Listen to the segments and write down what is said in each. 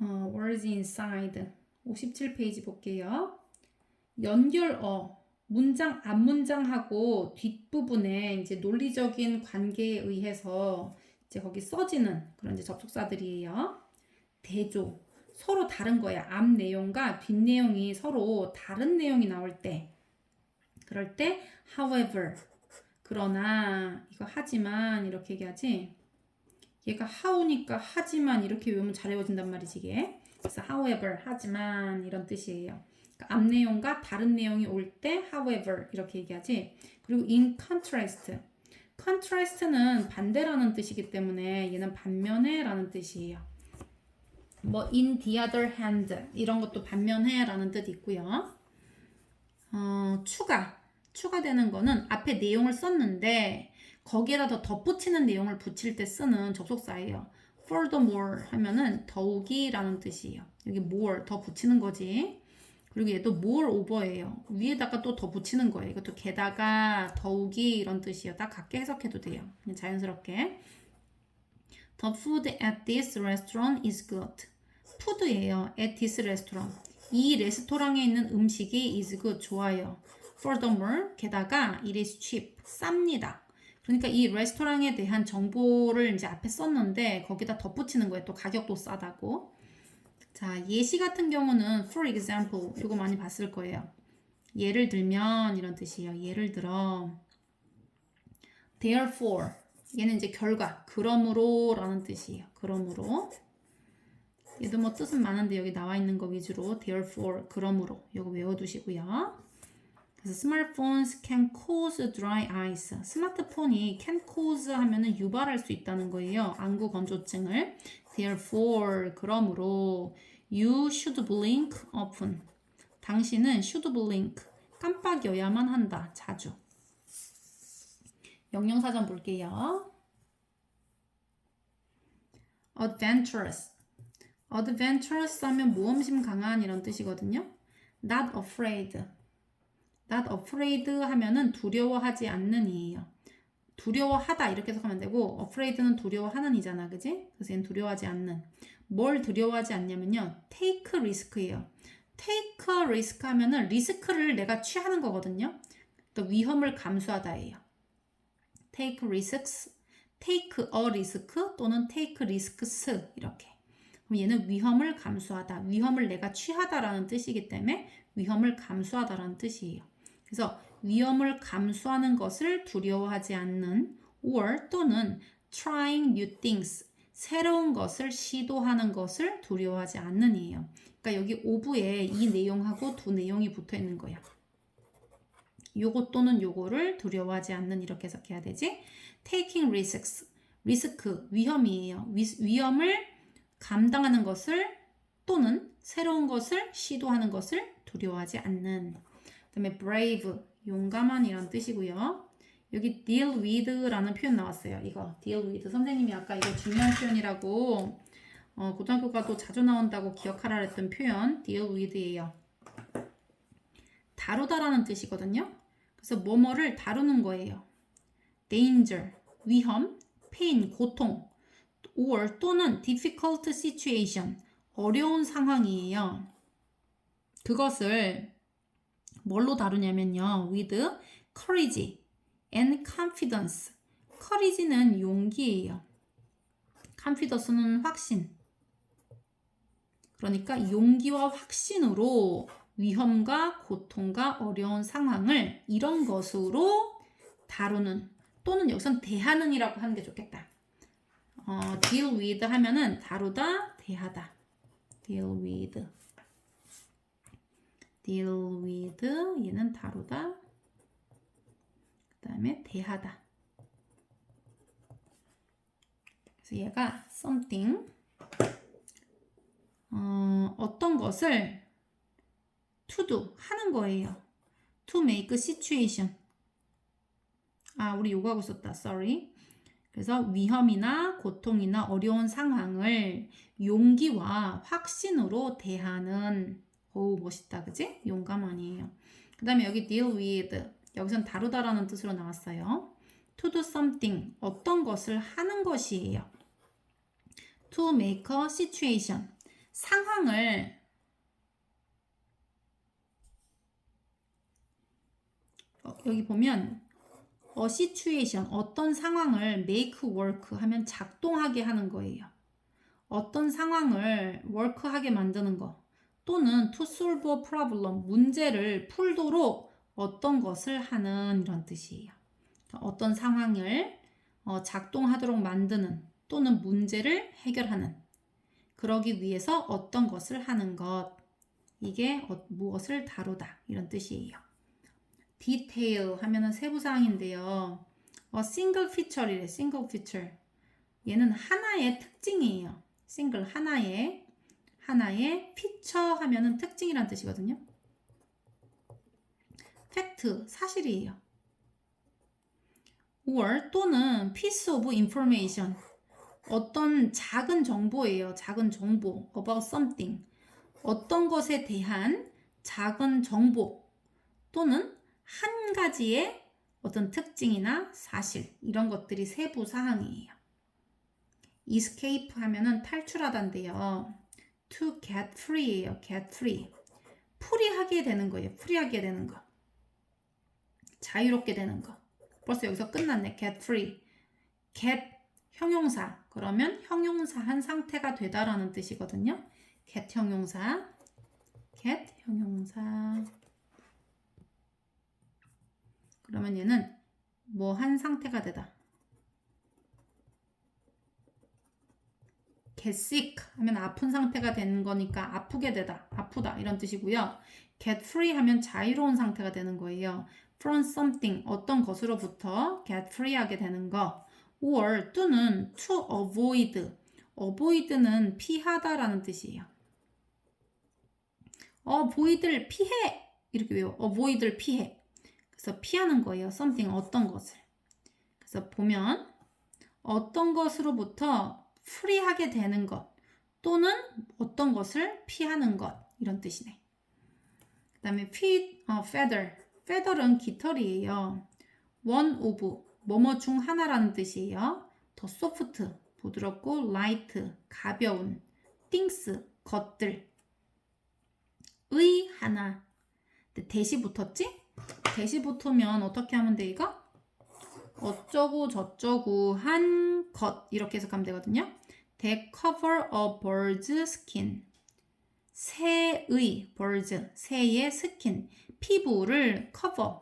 words inside 57페이지 볼게요. 연결어 문장 앞문장하고 뒷부분에 이제 논리적인 관계에 의해서 이제 거기 써지는 그런 이제 접속사들이에요. 대조 서로 다른 거야. 앞 내용과 뒷 내용이 서로 다른 내용이 나올 때 그럴 때 however 그러나 이거 하지만 이렇게 얘기하지. 얘가 how니까 하지만 이렇게 외우면 잘 외워진단 말이지 이게. 그래서 however 하지만 이런 뜻이에요. 그러니까 앞 내용과 다른 내용이 올 때 however 이렇게 얘기하지. 그리고 in contrast contrast는 반대라는 뜻이기 때문에 얘는 반면에 라는 뜻이에요. 뭐 in the other hand 이런 것도 반면에 라는 뜻이 있고요. 추가되는 거는 앞에 내용을 썼는데 거기에다 더 덧붙이는 내용을 붙일 때 쓰는 접속사예요. furthermore 하면은 더욱이 라는 뜻이에요. 여기 more 더 붙이는 거지. 그리고 얘도 moreover예요. 위에다가 또 더 붙이는 거예요. 이것도 게다가 더욱이 이런 뜻이에요. 딱 같게 해석해도 돼요. 그냥 자연스럽게. The food at this restaurant is good. 푸드예요. at this restaurant. 이 레스토랑에 있는 음식이 is good. 좋아요. Furthermore, 게다가 it is cheap. 쌉니다. 그러니까 이 레스토랑에 대한 정보를 이제 앞에 썼는데 거기다 덧붙이는 거예요. 또 가격도 싸다고. 자, 예시 같은 경우는 for example 이거 많이 봤을 거예요. 예를 들면 이런 뜻이에요. 예를 들어 therefore 얘는 이제 결과 그러므로 라는 뜻이에요. 그러므로 얘도 뭐 뜻은 많은데 여기 나와 있는 거 위주로 therefore 그러므로 이거 외워두시고요. 그래서 smartphones can cause dry eyes. 스마트폰이 can cause 하면은 유발할 수 있다는 거예요. 안구 건조증을. Therefore, 그러므로 you should blink often. 당신은 should blink. 깜빡여야만 한다. 자주. 영영사전 볼게요. adventurous. adventurous 하면 모험심 강한 이런 뜻이거든요. not afraid. not afraid 하면은 두려워하지 않는 이에요. 두려워하다 이렇게 해석하면 되고 afraid는 두려워하는 이잖아. 그지? 그래서 얘는 두려워하지 않는. 뭘 두려워하지 않냐면요. take risk예요. take a risk 하면은 리스크를 내가 취하는 거거든요. 또 위험을 감수하다예요. take risks, take a risk 또는 take risks 이렇게. 그럼 얘는 위험을 감수하다. 위험을 내가 취하다라는 뜻이기 때문에 위험을 감수하다라는 뜻이에요. 그래서 위험을 감수하는 것을 두려워하지 않는 or 또는 trying new things 새로운 것을 시도하는 것을 두려워하지 않는 이에요. 그러니까 여기 오브에 이 내용하고 두 내용이 붙어 있는 거야. 요거 또는 요거를 두려워하지 않는 이렇게 해석해야 되지. taking risks 리스크 위험이에요. 위험을 감당하는 것을 또는 새로운 것을 시도하는 것을 두려워하지 않는. 그 다음에 brave, 용감한 이란 뜻이고요. 여기 deal with 라는 표현 나왔어요. 이거 deal with. 선생님이 아까 이거 중요한 표현이라고 고등학교 가도 자주 나온다고 기억하라 했던 표현 deal with예요. 다루다라는 뜻이거든요. 그래서 뭐뭐를 다루는 거예요. danger, 위험, pain, 고통, or 또는 difficult situation, 어려운 상황이에요. 그것을 뭘로 다루냐면요. with courage and confidence. courage는 용기예요. confidence는 확신. 그러니까 용기와 확신으로 위험과 고통과 어려운 상황을 이런 것으로 다루는 또는 여기선 대하는 이라고 하는 게 좋겠다. deal with 하면은 다루다, 대하다. deal with. deal with 얘는 다루다 그 다음에 대하다. 그래서 얘가 something 어떤 것을 to do 하는 거예요. to make a situation. 우리 요구하고 있었다. sorry. 그래서 위험이나 고통이나 어려운 상황을 용기와 확신으로 대하는 멋있다. 그지? 용감하니에요. 그 다음에 여기 deal with 여기선 다루다라는 뜻으로 나왔어요. to do something 어떤 것을 하는 것이에요. to make a situation 상황을 여기 보면 a situation, 어떤 상황을 make work 하면 작동하게 하는 거예요. 어떤 상황을 work하게 만드는 거 또는 to solve a problem, 문제를 풀도록 어떤 것을 하는 이런 뜻이에요. 어떤 상황을 작동하도록 만드는 또는 문제를 해결하는, 그러기 위해서 어떤 것을 하는 것, 이게 무엇을 다루다 이런 뜻이에요. detail 하면은 세부사항인데요. single feature이래. single feature. 얘는 하나의 특징이에요. single 하나의 feature 하면은 특징이란 뜻이거든요. fact 사실이에요. or 또는 piece of information, 어떤 작은 정보예요. 작은 정보 about something, 어떤 것에 대한 작은 정보 또는 한 가지의 어떤 특징이나 사실, 이런 것들이 세부 사항이에요. escape 하면은 탈출하다인데요. to get free예요. get free. 풀이하게 되는 거예요. 풀이하게 되는 거. 자유롭게 되는 거. 벌써 여기서 끝났네. get free. get 형용사. 그러면 형용사한 상태가 되다라는 뜻이거든요. get 형용사. get 형용사. 그러면 얘는 뭐 한 상태가 되다. get sick 하면 아픈 상태가 되는 거니까 아프게 되다, 아프다 이런 뜻이고요. get free 하면 자유로운 상태가 되는 거예요. from something, 어떤 것으로부터 get free 하게 되는 거. or 또는 to avoid. avoid는 피하다라는 뜻이에요. avoid를 피해 이렇게 외워. avoid를 피해. 그래서 피하는 거예요. something, 어떤 것을. 그래서 보면 어떤 것으로부터 free하게 되는 것 또는 어떤 것을 피하는 것, 이런 뜻이네. 그 다음에 feather. feather은 깃털이에요. one of, 뭐뭐 중 하나라는 뜻이에요. 더 soft, 부드럽고 light, 가벼운, things, 것들. 의 하나. 대시 붙었지? 대시 붙으면 어떻게 하면 돼 이거? 어쩌고 저쩌고 한 것, 이렇게 해석하면 되거든요. That cover a bird's skin. 새의 bird, 새의 skin, 피부를 cover,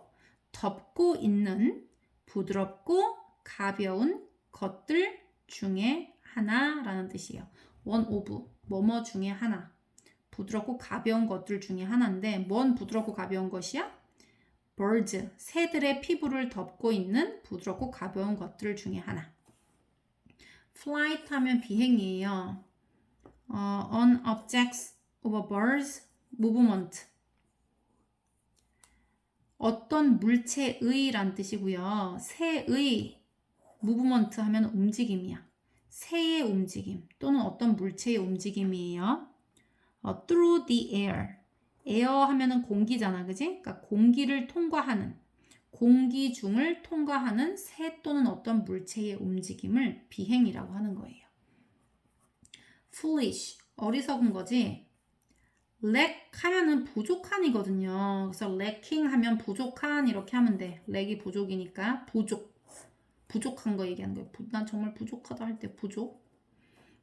덮고 있는 부드럽고 가벼운 것들 중에 하나라는 뜻이에요. one of, 뭐뭐 중에 하나. 부드럽고 가벼운 것들 중에 하나인데 뭔 부드럽고 가벼운 것이야? birds, 새들의 피부를 덮고 있는 부드럽고 가벼운 것들 중에 하나. flight 하면 비행이에요. on objects of a bird's movement. 어떤 물체의 란 뜻이고요. 새의 movement 하면 움직임이야. 새의 움직임 또는 어떤 물체의 움직임이에요. through the air. 에어 하면은 공기잖아, 그지? 그러니까 공기를 통과하는, 공기 중을 통과하는 새 또는 어떤 물체의 움직임을 비행이라고 하는 거예요. foolish, 어리석은 거지. lack 하면은 부족한이거든요. 그래서 lacking 하면 부족한 이렇게 하면 돼. lack이 부족이니까 부족한 거 얘기하는 거예요. 난 정말 부족하다 할 때 부족.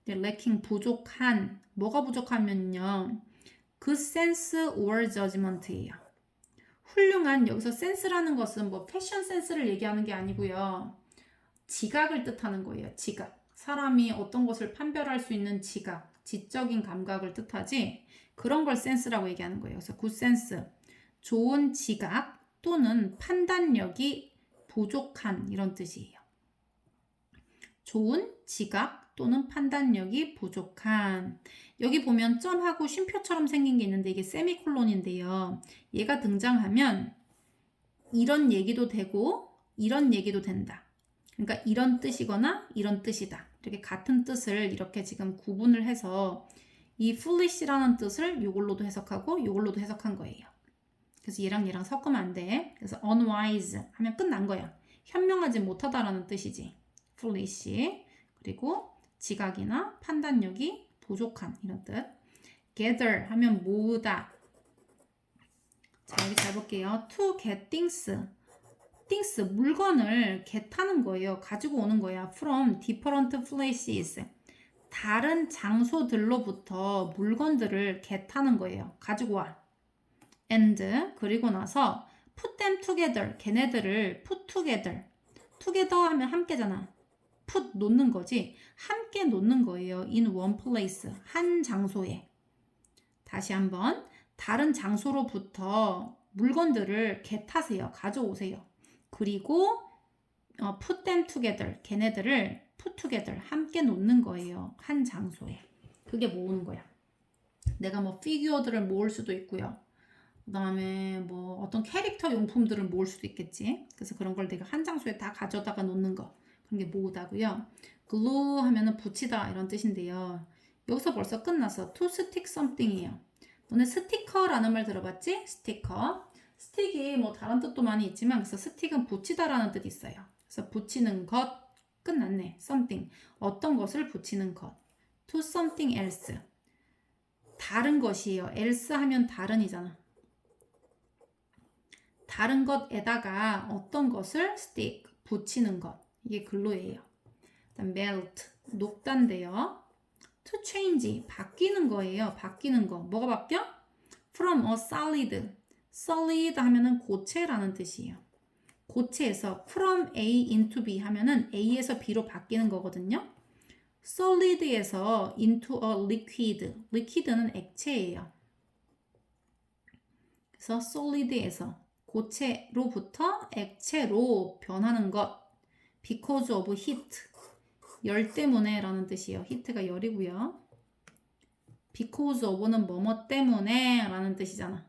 lacking 부족한, 뭐가 부족하면요. good sense or judgment예요. 훌륭한, 여기서 센스라는 것은 뭐 패션 센스를 얘기하는 게 아니고요. 지각을 뜻하는 거예요. 지각. 사람이 어떤 것을 판별할 수 있는 지각, 지적인 감각을 뜻하지 그런 걸 센스라고 얘기하는 거예요. 그래서 good sense, 좋은 지각 또는 판단력이 부족한 이런 뜻이에요. 좋은 지각 또는 판단력이 부족한. 여기 보면 점하고 쉼표처럼 생긴 게 있는데 이게 세미콜론인데요. 얘가 등장하면 이런 얘기도 되고 이런 얘기도 된다. 그러니까 이런 뜻이거나 이런 뜻이다. 이렇게 같은 뜻을 이렇게 지금 구분을 해서 이 foolish라는 뜻을 이걸로도 해석하고 이걸로도 해석한 거예요. 그래서 얘랑 얘랑 섞으면 안 돼. 그래서 unwise 하면 끝난 거야. 현명하지 못하다라는 뜻이지. foolish. 그리고 지각이나 판단력이 부족한 이런 뜻. gather 하면 모으다. 자, 여기 잘 볼게요. to get things, 물건을 get하는 거예요. 가지고 오는 거야. from different places. 다른 장소들로부터 물건들을 get하는 거예요. 가지고 와. and, 그리고 나서 put them together, 걔네들을 put together. together 하면 함께잖아. put, 놓는 거지. 함께 놓는 거예요. in one place, 한 장소에. 다시 한번, 다른 장소로부터 물건들을 get하세요. 가져오세요. 그리고 put them together, 걔네들을 put together, 함께 놓는 거예요. 한 장소에. 그게 모으는 거야. 내가 뭐 피규어들을 모을 수도 있고요. 그 다음에 뭐 어떤 캐릭터 용품들을 모을 수도 있겠지. 그래서 그런 걸 내가 한 장소에 다 가져다가 놓는 거. 그런 게 모으다고요. glue 하면은 붙이다 이런 뜻인데요. 여기서 벌써 끝났어. to stick something이에요. 너네 스티커라는 말 들어봤지? 스티커. 스틱이 뭐 다른 뜻도 많이 있지만 그래서 스틱은 붙이다라는 뜻이 있어요. 그래서 붙이는 것 끝났네. something. 어떤 것을 붙이는 것. to something else. 다른 것이에요. else 하면 다른이잖아. 다른 것에다가 어떤 것을 stick, 붙이는 것. 이게 글로예요. 그다음 melt, 녹단데요. to change, 바뀌는 거예요. 바뀌는 거. 뭐가 바뀌어? from a solid. solid 하면은 고체라는 뜻이에요. 고체에서 from A into B 하면은 A에서 B로 바뀌는 거거든요. solid에서 into a liquid. liquid는 액체예요. 그래서 solid에서 고체로부터 액체로 변하는 것. because of heat. 열 때문에 라는 뜻이에요. heat가 열이고요. because of는 뭐뭐 때문에 라는 뜻이잖아.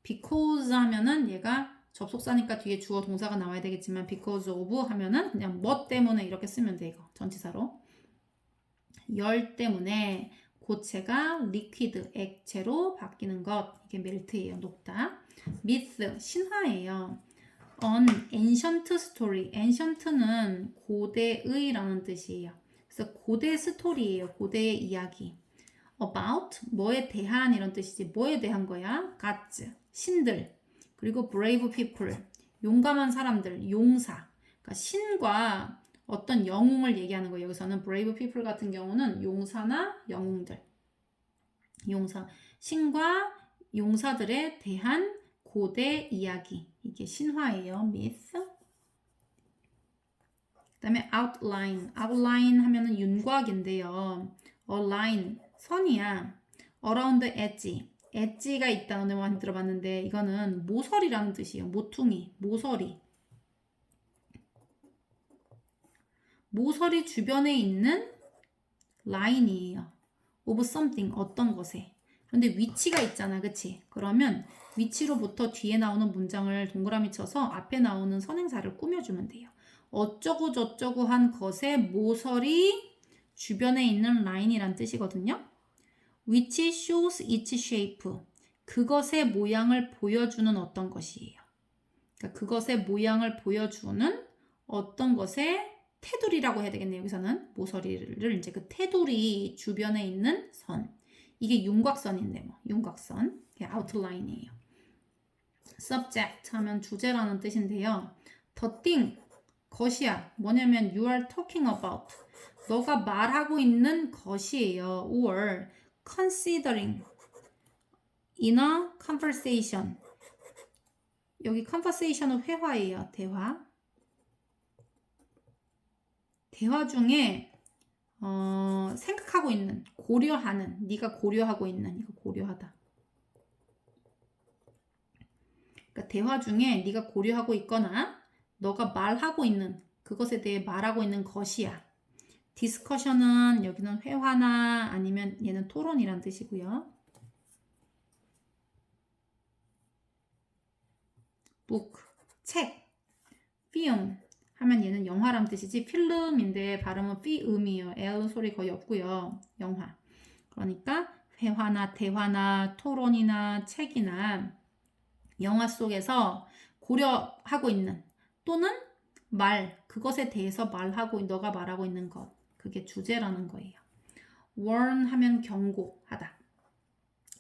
because 하면은 얘가 접속사니까 뒤에 주어 동사가 나와야 되겠지만 because of 하면은 그냥 뭐 때문에 이렇게 쓰면 돼. 이거 전치사로. 열 때문에 고체가 liquid, 액체로 바뀌는 것. 이게 멜트예요. 녹다. myth, 신화예요. an ancient story. ancient는 고대의라는 뜻이에요. 그래서 고대 스토리예요. 고대의 이야기. about, 뭐에 대한 이런 뜻이지. 뭐에 대한 거야? gods, 신들. 그리고 brave people, 용감한 사람들, 용사. 그러니까 신과 어떤 영웅을 얘기하는 거예요. 여기서는 brave people 같은 경우는 용사나 영웅들. 용사, 신과 용사들에 대한 고대 이야기. 이게 신화예요. myth. 그 다음에 outline. outline 하면은 윤곽인데요. a line, 선이야. around the edge. 엣지가 있다. 너네 많이 들어봤는데 이거는 모서리라는 뜻이에요. 모퉁이, 모서리. 모서리 주변에 있는 라인이에요. of something, 어떤 것에. 그런데 위치가 있잖아. 그치? 그러면 위치로부터 뒤에 나오는 문장을 동그라미 쳐서 앞에 나오는 선행사를 꾸며주면 돼요. 어쩌고 저쩌고 한 것의 모서리 주변에 있는 라인이란 뜻이거든요. which shows its shape. 그것의 모양을 보여주는 어떤 것이에요. 그러니까 그것의 모양을 보여주는 어떤 것의 테두리라고 해야 되겠네요. 여기서는 모서리를 이제 그 테두리 주변에 있는 선. 이게 윤곽선인데 뭐 윤곽선. 이게 아웃라인이에요. subject 하면 주제라는 뜻인데요. the thing, 것이야. 뭐냐면 you are talking about. 너가 말하고 있는 것이에요. or considering in a conversation. 여기 conversation은 회화예요. 대화. 대화 중에 생각하고 있는, 고려하는, 네가 고려하고 있는, 이거 고려하다. 그러니까 대화 중에 네가 고려하고 있거나 너가 말하고 있는 그것에 대해 말하고 있는 것이야. 디스커션은 여기는 회화나 아니면 얘는 토론이란 뜻이고요. book, 책, film 하면 얘는 영화란 뜻이지 필름인데 발음은 피음이에요. L 소리 거의 없고요. 영화. 그러니까 회화나 대화나 토론이나 책이나 영화 속에서 고려하고 있는 또는 말, 그것에 대해서 말하고 너가 말하고 있는 것. 그게 주제라는 거예요. warn 하면 경고하다.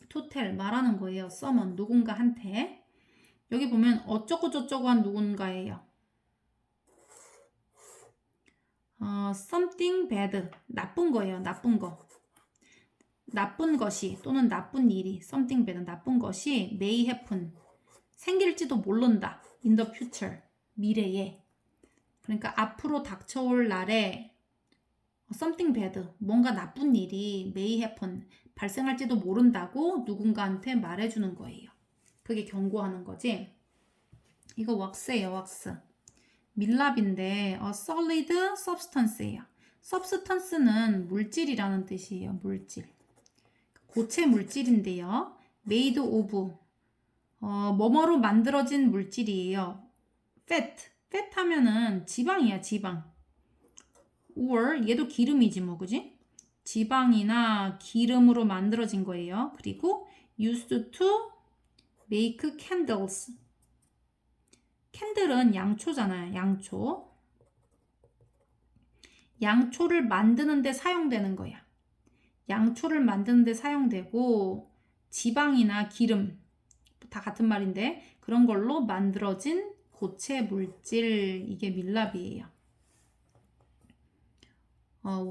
to tell 말하는 거예요. someone 누군가한테. 여기 보면 어쩌고 저쩌고 한 누군가예요. something bad 나쁜 거예요. 나쁜 거. 나쁜 것이 또는 나쁜 일이 something bad 나쁜 것이 may happen 생길지도 모른다. in the future 미래에. 그러니까 앞으로 닥쳐올 날에 something bad 뭔가 나쁜 일이 may happen 발생할지도 모른다고 누군가한테 말해주는 거예요. 그게 경고하는 거지. 이거 왁스예요. 왁스. 밀랍인데 solid substance예요. substance는 물질이라는 뜻이에요. 물질. 고체 물질인데요. made of 뭐뭐로 만들어진 물질이에요. fat 하면은 지방이야. 지방. or 얘도 기름이지 뭐 그지? 지방이나 기름으로 만들어진 거예요. 그리고 used to make candles. 캔들은 양초잖아요. 양초. 양초를 만드는 데 사용되는 거야. 양초를 만드는 데 사용되고 지방이나 기름 다 같은 말인데 그런 걸로 만들어진 고체 물질 이게 밀랍이에요.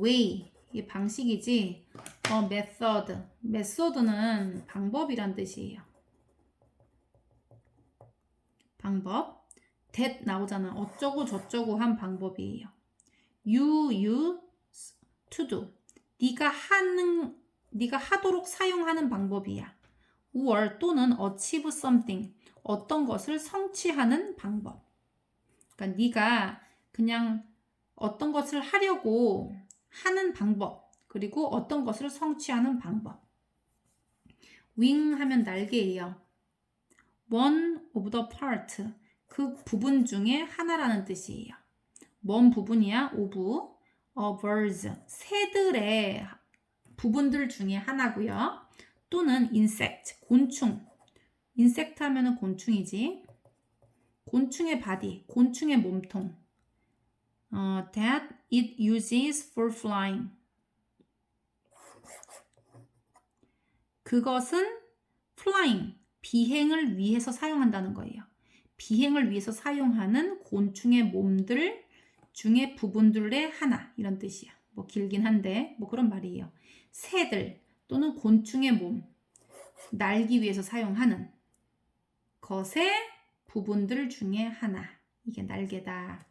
way 이게 방식이지. method는 방법이란 뜻이에요. 방법. that 나오잖아. 어쩌고 저쩌고 한 방법이에요. you use to do. 네가 하도록 사용하는 방법이야. or 또는 achieve something. 어떤 것을 성취하는 방법. 그러니까 네가 그냥 어떤 것을 하려고 하는 방법. 그리고 어떤 것을 성취하는 방법. wing 하면 날개예요. one of the part. 그 부분 중에 하나라는 뜻이에요. 뭔 부분이야? of a birds. 새들의 부분들 중에 하나고요. 또는 insect, 곤충. insect 하면은 곤충이지. 곤충의 body, 곤충의 몸통. That it uses for flying. 그것은 flying, 비행을 위해서 사용한다는 거예요. 비행을 위해서 사용하는 곤충의 몸들 중에 부분들의 하나 이런 뜻이야. 뭐 길긴 한데 뭐 그런 말이에요. 새들 또는 곤충의 몸 날기 위해서 사용하는 것의 부분들 중에 하나. 이게 날개다.